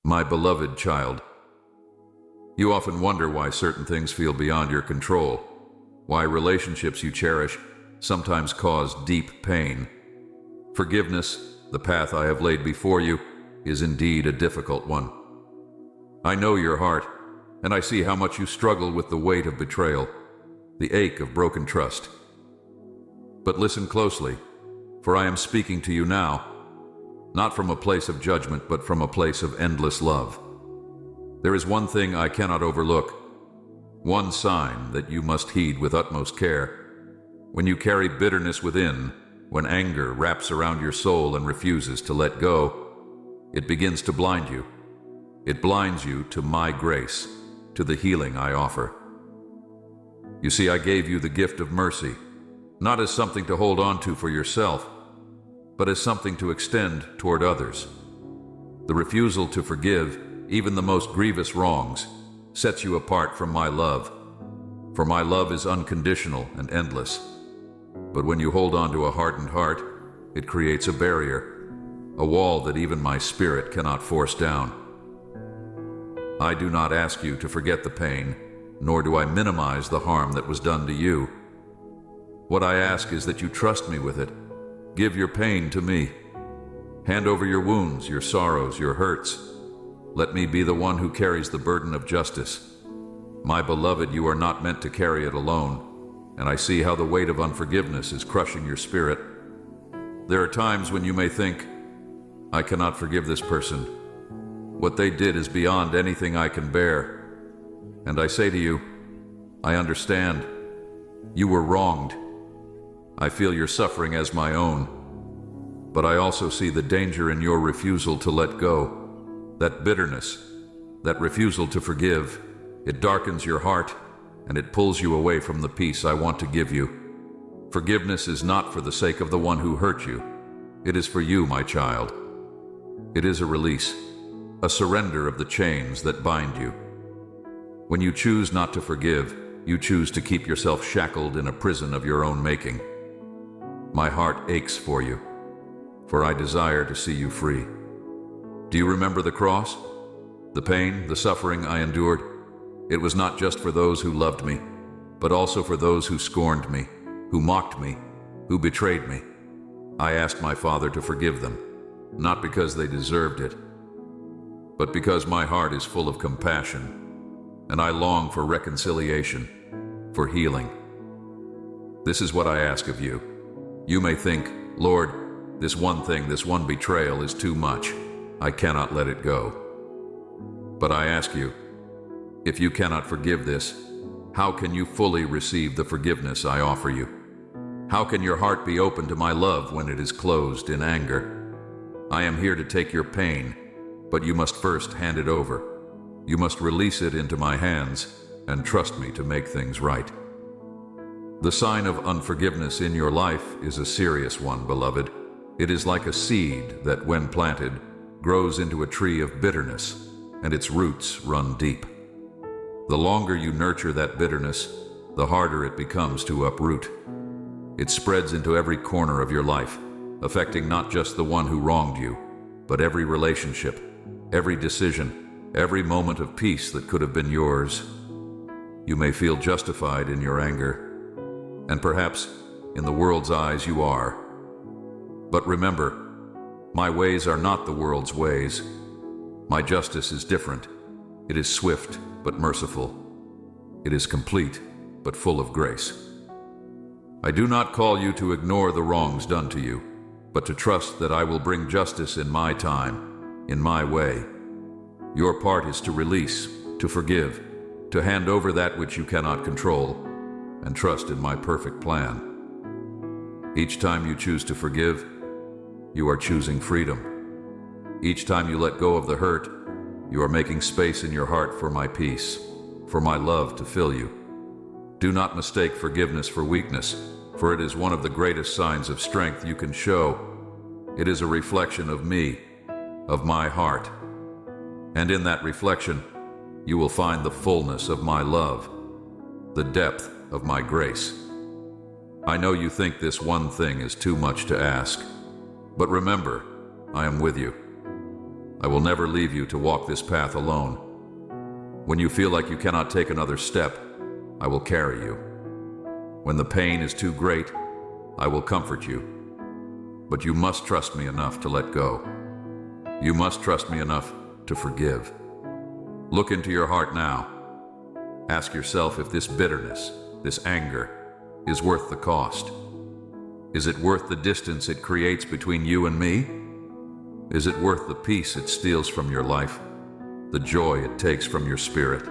My beloved child, you often wonder why certain things feel beyond your control, why relationships you cherish sometimes cause deep pain. Forgiveness, the path I have laid before you, is indeed a difficult one. I know your heart, and I see how much you struggle with the weight of betrayal, the ache of broken trust. But listen closely, for I am speaking to you now, not from a place of judgment, but from a place of endless love. There is one thing I cannot overlook, one sign that you must heed with utmost care. When you carry bitterness within, when anger wraps around your soul and refuses to let go, it begins to blind you. It blinds you to my grace, to the healing I offer. You see, I gave you the gift of mercy, not as something to hold on to for yourself, but as something to extend toward others. The refusal to forgive, even the most grievous wrongs, sets you apart from my love. For my love is unconditional and endless. But when you hold on to a hardened heart, it creates a barrier, a wall that even my spirit cannot force down. I do not ask you to forget the pain, nor do I minimize the harm that was done to you. What I ask is that you trust me with it. Give your pain to me. Hand over your wounds, your sorrows, your hurts. Let me be the one who carries the burden of justice. My beloved, you are not meant to carry it alone, and I see how the weight of unforgiveness is crushing your spirit. There are times when you may think, I cannot forgive this person. What they did is beyond anything I can bear. And I say to you, I understand. You were wronged. I feel your suffering as my own. But I also see the danger in your refusal to let go. That bitterness, that refusal to forgive, it darkens your heart and it pulls you away from the peace I want to give you. Forgiveness is not for the sake of the one who hurt you. It is for you, my child. It is a release, a surrender of the chains that bind you. When you choose not to forgive, you choose to keep yourself shackled in a prison of your own making. My heart aches for you, for I desire to see you free. Do you remember the cross? The pain, the suffering I endured? It was not just for those who loved me, but also for those who scorned me, who mocked me, who betrayed me. I asked my Father to forgive them, not because they deserved it, but because my heart is full of compassion, and I long for reconciliation, for healing. This is what I ask of you. You may think, Lord, this one thing, this one betrayal is too much. I cannot let it go. But I ask you, if you cannot forgive this, how can you fully receive the forgiveness I offer you? How can your heart be open to my love when it is closed in anger? I am here to take your pain, but you must first hand it over. You must release it into my hands and trust me to make things right. The sign of unforgiveness in your life is a serious one, beloved. It is like a seed that, when planted, grows into a tree of bitterness, and its roots run deep. The longer you nurture that bitterness, the harder it becomes to uproot. It spreads into every corner of your life, affecting not just the one who wronged you, but every relationship, every decision, every moment of peace that could have been yours. You may feel justified in your anger, and perhaps in the world's eyes you are. But remember, my ways are not the world's ways. My justice is different. It is swift but merciful. It is complete but full of grace. I do not call you to ignore the wrongs done to you, but to trust that I will bring justice in my time, in my way. Your part is to release, to forgive, to hand over that which you cannot control, and trust in my perfect plan. Each time you choose to forgive, you are choosing freedom. Each time you let go of the hurt, you are making space in your heart for my peace, for my love to fill you. Do not mistake forgiveness for weakness, for it is one of the greatest signs of strength you can show. It is a reflection of me, of my heart. And in that reflection, you will find the fullness of my love, the depth of my grace. I know you think this one thing is too much to ask, but remember, I am with you. I will never leave you to walk this path alone. When you feel like you cannot take another step, I will carry you. When the pain is too great, I will comfort you. But you must trust me enough to let go. You must trust me enough to forgive. Look into your heart now. Ask yourself if this bitterness, this anger, is worth the cost. Is it worth the distance it creates between you and me? Is it worth the peace it steals from your life, the joy it takes from your spirit?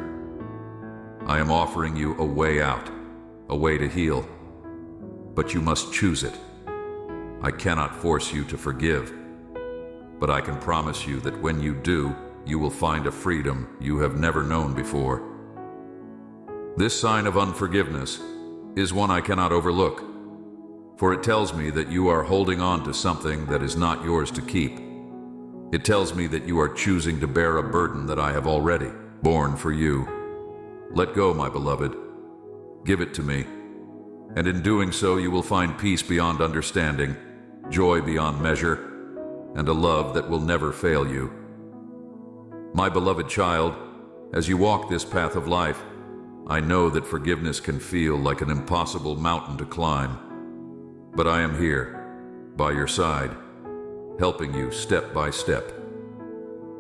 I am offering you a way out, a way to heal, but you must choose it. I cannot force you to forgive, but I can promise you that when you do, you will find a freedom you have never known before. This sign of unforgiveness is one I cannot overlook, for it tells me that you are holding on to something that is not yours to keep. It tells me that you are choosing to bear a burden that I have already borne for you. Let go, my beloved. Give it to me. And in doing so, you will find peace beyond understanding, joy beyond measure, and a love that will never fail you. My beloved child, as you walk this path of life, I know that forgiveness can feel like an impossible mountain to climb. But I am here, by your side, helping you step by step.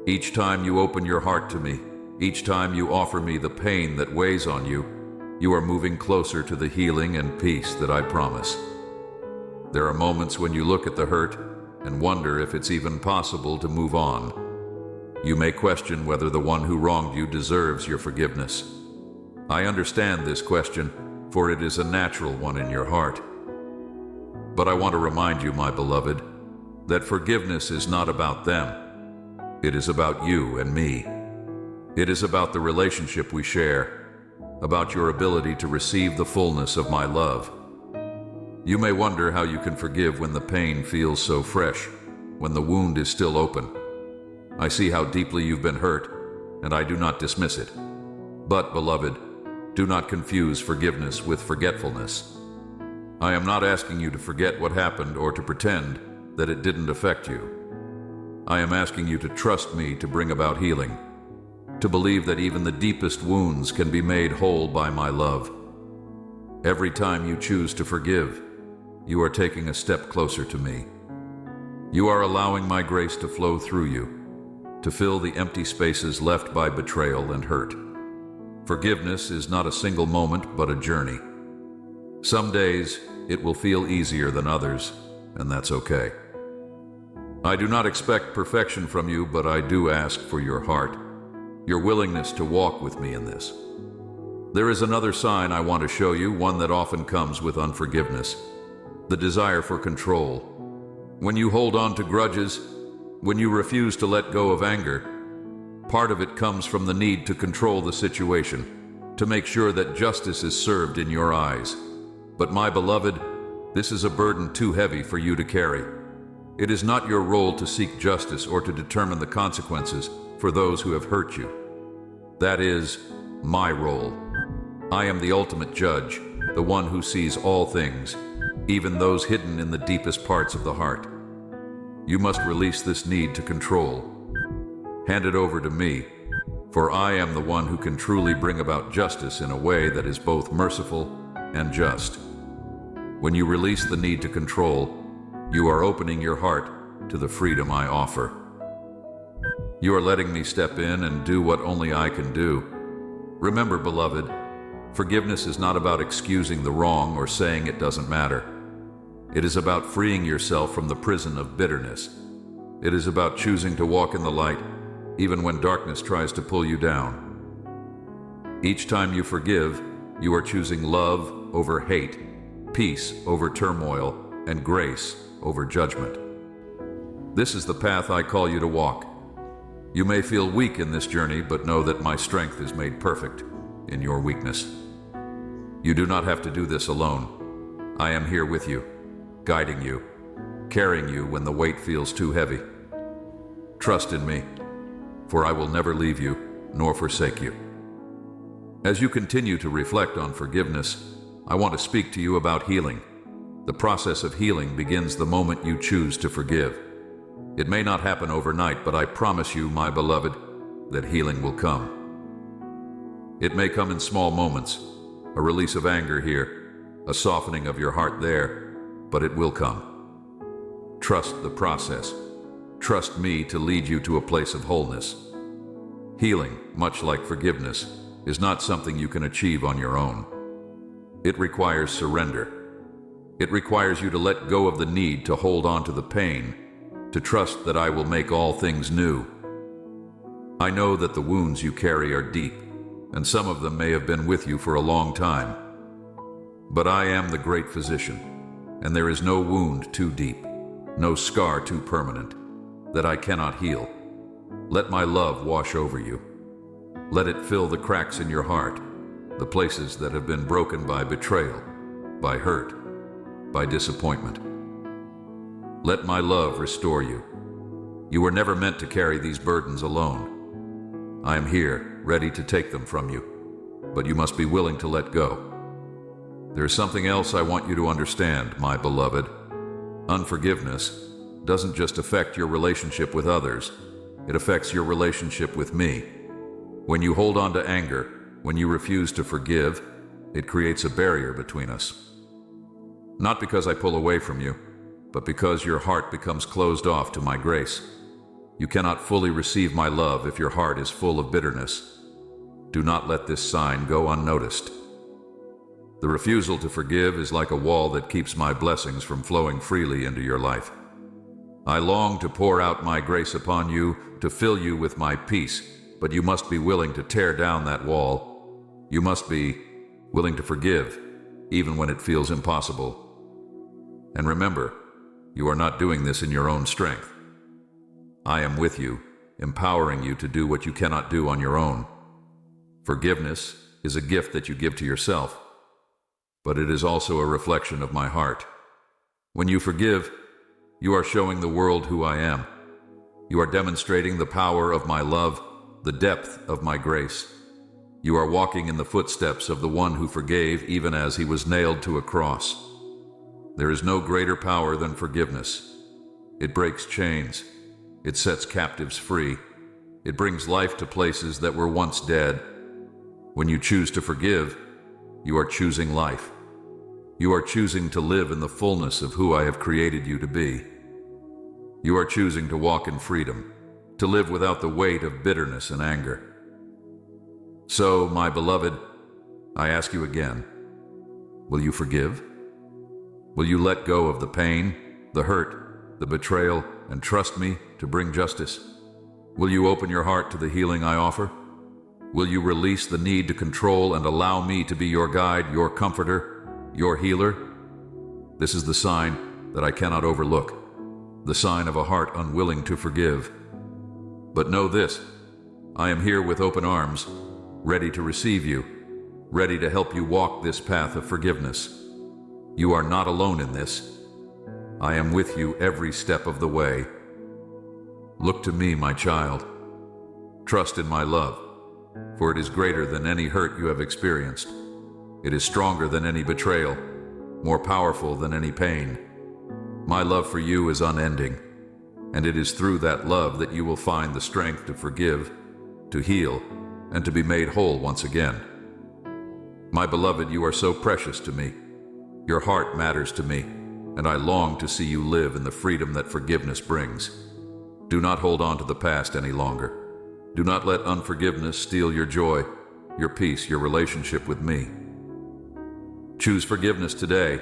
Each time you open your heart to me, each time you offer me the pain that weighs on you, you are moving closer to the healing and peace that I promise. There are moments when you look at the hurt and wonder if it's even possible to move on. You may question whether the one who wronged you deserves your forgiveness. I understand this question, for it is a natural one in your heart. But I want to remind you, my beloved, that forgiveness is not about them. It is about you and me. It is about the relationship we share, about your ability to receive the fullness of my love. You may wonder how you can forgive when the pain feels so fresh, when the wound is still open. I see how deeply you've been hurt, and I do not dismiss it. But, beloved, do not confuse forgiveness with forgetfulness. I am not asking you to forget what happened or to pretend that it didn't affect you. I am asking you to trust me to bring about healing, to believe that even the deepest wounds can be made whole by my love. Every time you choose to forgive, you are taking a step closer to me. You are allowing my grace to flow through you, to fill the empty spaces left by betrayal and hurt. Forgiveness is not a single moment, but a journey. Some days, it will feel easier than others, and that's okay. I do not expect perfection from you, but I do ask for your heart, your willingness to walk with me in this. There is another sign I want to show you, one that often comes with unforgiveness: the desire for control. When you hold on to grudges, when you refuse to let go of anger, part of it comes from the need to control the situation, to make sure that justice is served in your eyes. But my beloved, this is a burden too heavy for you to carry. It is not your role to seek justice or to determine the consequences for those who have hurt you. That is my role. I am the ultimate judge, the one who sees all things, even those hidden in the deepest parts of the heart. You must release this need to control. Hand it over to me, for I am the one who can truly bring about justice in a way that is both merciful and just. When you release the need to control, you are opening your heart to the freedom I offer. You are letting me step in and do what only I can do. Remember, beloved, forgiveness is not about excusing the wrong or saying it doesn't matter. It is about freeing yourself from the prison of bitterness. It is about choosing to walk in the light, even when darkness tries to pull you down. Each time you forgive, you are choosing love over hate, peace over turmoil, and grace over judgment. This is the path I call you to walk. You may feel weak in this journey, but know that my strength is made perfect in your weakness. You do not have to do this alone. I am here with you, guiding you, carrying you when the weight feels too heavy. Trust in me, for I will never leave you nor forsake you. As you continue to reflect on forgiveness, I want to speak to you about healing. The process of healing begins the moment you choose to forgive. It may not happen overnight, but I promise you, my beloved, that healing will come. It may come in small moments, a release of anger here, a softening of your heart there, but it will come. Trust the process. Trust me to lead you to a place of wholeness. Healing, much like forgiveness, is not something you can achieve on your own. It requires surrender. It requires you to let go of the need to hold on to the pain, to trust that I will make all things new. I know that the wounds you carry are deep, and some of them may have been with you for a long time. But I am the great physician, and there is no wound too deep, no scar too permanent, that I cannot heal. Let my love wash over you. Let it fill the cracks in your heart, the places that have been broken by betrayal, by hurt, by disappointment. Let my love restore you. You were never meant to carry these burdens alone. I am here, ready to take them from you, but you must be willing to let go. There is something else I want you to understand, my beloved. Unforgiveness doesn't just affect your relationship with others, it affects your relationship with me. When you hold on to anger, when you refuse to forgive, it creates a barrier between us. Not because I pull away from you, but because your heart becomes closed off to my grace. You cannot fully receive my love if your heart is full of bitterness. Do not let this sign go unnoticed. The refusal to forgive is like a wall that keeps my blessings from flowing freely into your life. I long to pour out my grace upon you, to fill you with my peace, but you must be willing to tear down that wall. You must be willing to forgive, even when it feels impossible. And remember, you are not doing this in your own strength. I am with you, empowering you to do what you cannot do on your own. Forgiveness is a gift that you give to yourself, but it is also a reflection of my heart. When you forgive, you are showing the world who I am. You are demonstrating the power of my love, the depth of my grace. You are walking in the footsteps of the one who forgave even as he was nailed to a cross. There is no greater power than forgiveness. It breaks chains. It sets captives free. It brings life to places that were once dead. When you choose to forgive, you are choosing life. You are choosing to live in the fullness of who I have created you to be. You are choosing to walk in freedom, to live without the weight of bitterness and anger. So, my beloved, I ask you again, will you forgive? Will you let go of the pain, the hurt, the betrayal, and trust me to bring justice? Will you open your heart to the healing I offer? Will you release the need to control and allow me to be your guide, your comforter, your healer? This is the sign that I cannot overlook, the sign of a heart unwilling to forgive. But know this, I am here with open arms, ready to receive you, ready to help you walk this path of forgiveness. You are not alone in this. I am with you every step of the way. Look to me, my child. Trust in my love, for it is greater than any hurt you have experienced. It is stronger than any betrayal, more powerful than any pain. My love for you is unending, and it is through that love that you will find the strength to forgive, to heal, and to be made whole once again. My beloved, you are so precious to me. Your heart matters to me, and I long to see you live in the freedom that forgiveness brings. Do not hold on to the past any longer. Do not let unforgiveness steal your joy, your peace, your relationship with me. Choose forgiveness today,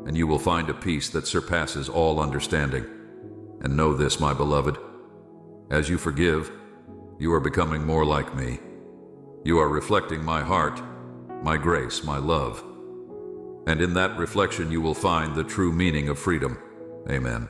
and you will find a peace that surpasses all understanding. And know this, my beloved, as you forgive, you are becoming more like me. You are reflecting my heart, my grace, my love. And in that reflection you will find the true meaning of freedom. Amen.